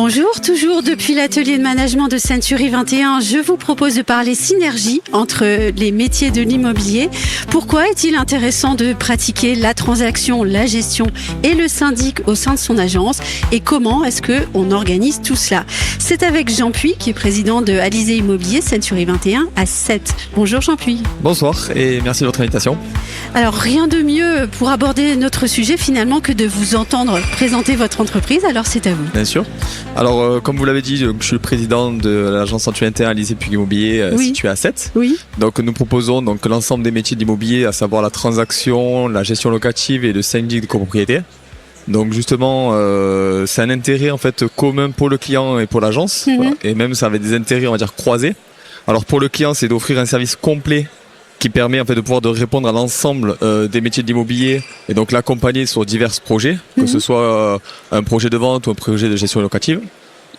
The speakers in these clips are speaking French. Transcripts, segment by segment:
Bonjour, toujours depuis l'atelier de management de Century 21, je vous propose de parler synergie entre les métiers de l'immobilier. Pourquoi est-il intéressant de pratiquer la transaction, la gestion et le syndic au sein de son agence et comment est-ce qu'on organise tout cela? C'est avec Jean Puy qui est président de Alizé Immobilier Century 21 à 7. Bonjour Jean Puy. Bonsoir et merci de votre invitation. Alors rien de mieux pour aborder notre sujet finalement que de vous entendre présenter votre entreprise, alors c'est à vous. Bien sûr. Alors comme vous l'avez dit, je suis le président de l'agence Century 21 Alizé Immobilier située à 7. Oui. Donc nous proposons donc l'ensemble des métiers de l'immobilier, à savoir la transaction, la gestion locative et le syndic de copropriété. Donc justement, c'est un intérêt en fait commun pour le client et pour l'agence, voilà. Et même ça avait des intérêts on va dire croisés. Alors pour le client, c'est d'offrir un service complet qui permet en fait de pouvoir de répondre à l'ensemble des métiers de l'immobilier et donc l'accompagner sur divers projets, que ce soit un projet de vente ou un projet de gestion locative.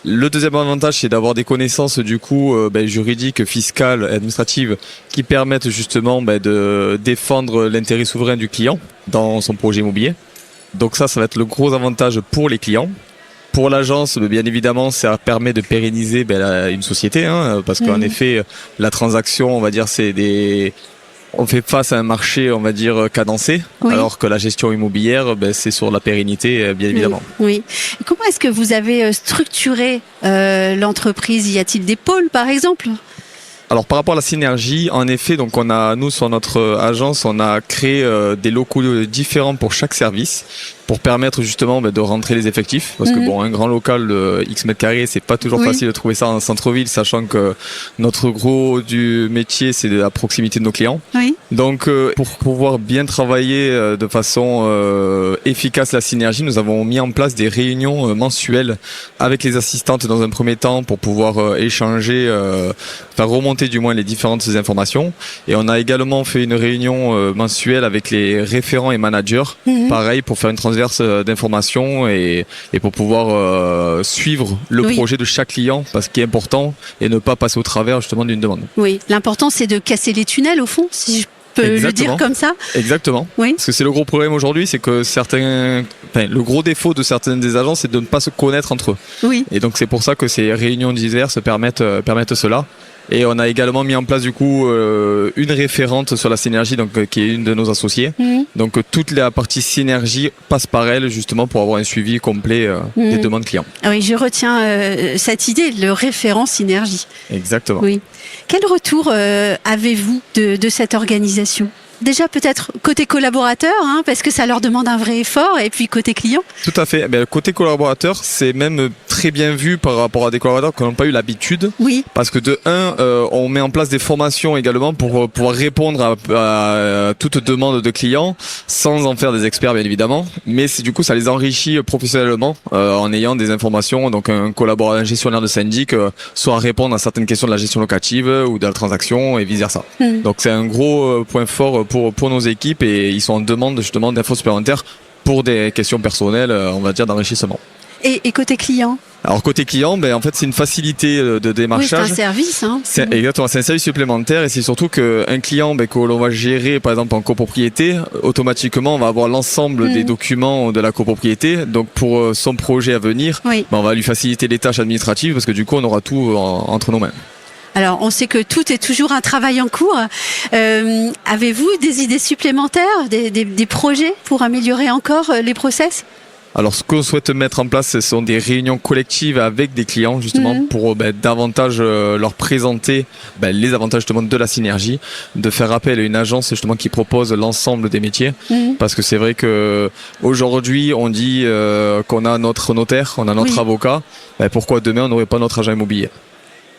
Le deuxième avantage, c'est d'avoir des connaissances du coup juridiques, fiscales, administratives qui permettent justement de défendre l'intérêt souverain du client dans son projet immobilier. Donc ça va être le gros avantage pour les clients. Pour l'agence, bien évidemment, ça permet de pérenniser une société, parce qu'en effet, la transaction, on va dire, on fait face à un marché, on va dire, cadencé, alors que la gestion immobilière, c'est sur la pérennité, bien évidemment. Oui. Et comment est-ce que vous avez structuré l'entreprise? Y a-t-il des pôles, par exemple? Alors par rapport à la synergie, en effet, donc nous sur notre agence, on a créé des locaux différents pour chaque service, pour permettre justement de rentrer les effectifs, parce que un grand local de X mètres carrés, c'est pas toujours facile de trouver ça en centre-ville, sachant que notre gros du métier, c'est la proximité de nos clients. Oui. Donc pour pouvoir bien travailler de façon efficace la synergie, nous avons mis en place des réunions mensuelles avec les assistantes dans un premier temps pour pouvoir échanger, faire remonter du moins les différentes informations. Et on a également fait une réunion mensuelle avec les référents et managers, pareil, pour faire une transverse d'informations et pour pouvoir suivre le projet de chaque client, parce qu'il est important, et ne pas passer au travers justement d'une demande. Oui, l'important c'est de casser les tunnels au fond, si je peux le dire comme ça. Exactement. Oui. Parce que c'est le gros problème aujourd'hui, c'est que le gros défaut de certaines des agences, c'est de ne pas se connaître entre eux. Oui. Et donc c'est pour ça que ces réunions diverses permettent cela. Et on a également mis en place du coup une référente sur la synergie, donc qui est une de nos associés. Donc toute la partie synergie passe par elle justement pour avoir un suivi complet des demandes clients. Ah oui, je retiens cette idée, le référent synergie. Exactement. Oui. Quel retour avez-vous de cette organisation ? Déjà peut-être côté collaborateur, parce que ça leur demande un vrai effort, et puis côté client. Tout à fait. Côté collaborateur, c'est même très bien vu par rapport à des collaborateurs qui n'ont pas eu l'habitude. Oui. Parce que de on met en place des formations également pour pouvoir répondre à toute demande de clients, sans en faire des experts bien évidemment. Mais du coup, ça les enrichit professionnellement en ayant des informations. Donc un collaborateur, un gestionnaire de syndic, soit à répondre à certaines questions de la gestion locative ou de la transaction et vice versa. Donc c'est un gros point fort pour nos équipes, et ils sont en demande justement d'infos supplémentaires pour des questions personnelles, on va dire, d'enrichissement. Et côté client ? Alors côté client, en fait c'est une facilité de démarchage. Oui, c'est un service. Exactement, c'est un service supplémentaire, et c'est surtout qu'un client que l'on va gérer par exemple en copropriété, automatiquement on va avoir l'ensemble des documents de la copropriété. Donc pour son projet à venir, on va lui faciliter les tâches administratives, parce que du coup on aura tout entre nos mains. Alors, on sait que tout est toujours un travail en cours. Avez-vous des idées supplémentaires, des projets pour améliorer encore les process ? Alors, ce qu'on souhaite mettre en place, ce sont des réunions collectives avec des clients, justement, pour davantage leur présenter les avantages justement de la synergie, de faire appel à une agence justement qui propose l'ensemble des métiers. Parce que c'est vrai que aujourd'hui, on dit qu'on a notre notaire, on a notre avocat. Pourquoi demain on n'aurait pas notre agent immobilier ?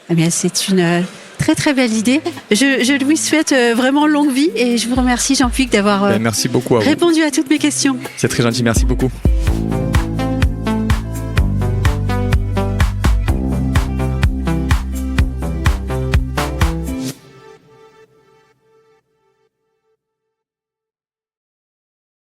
Eh bien, c'est une très très belle idée. Je lui souhaite vraiment longue vie, et je vous remercie Jean Puy d'avoir merci beaucoup à vous. Répondu à toutes mes questions. C'est très gentil, merci beaucoup.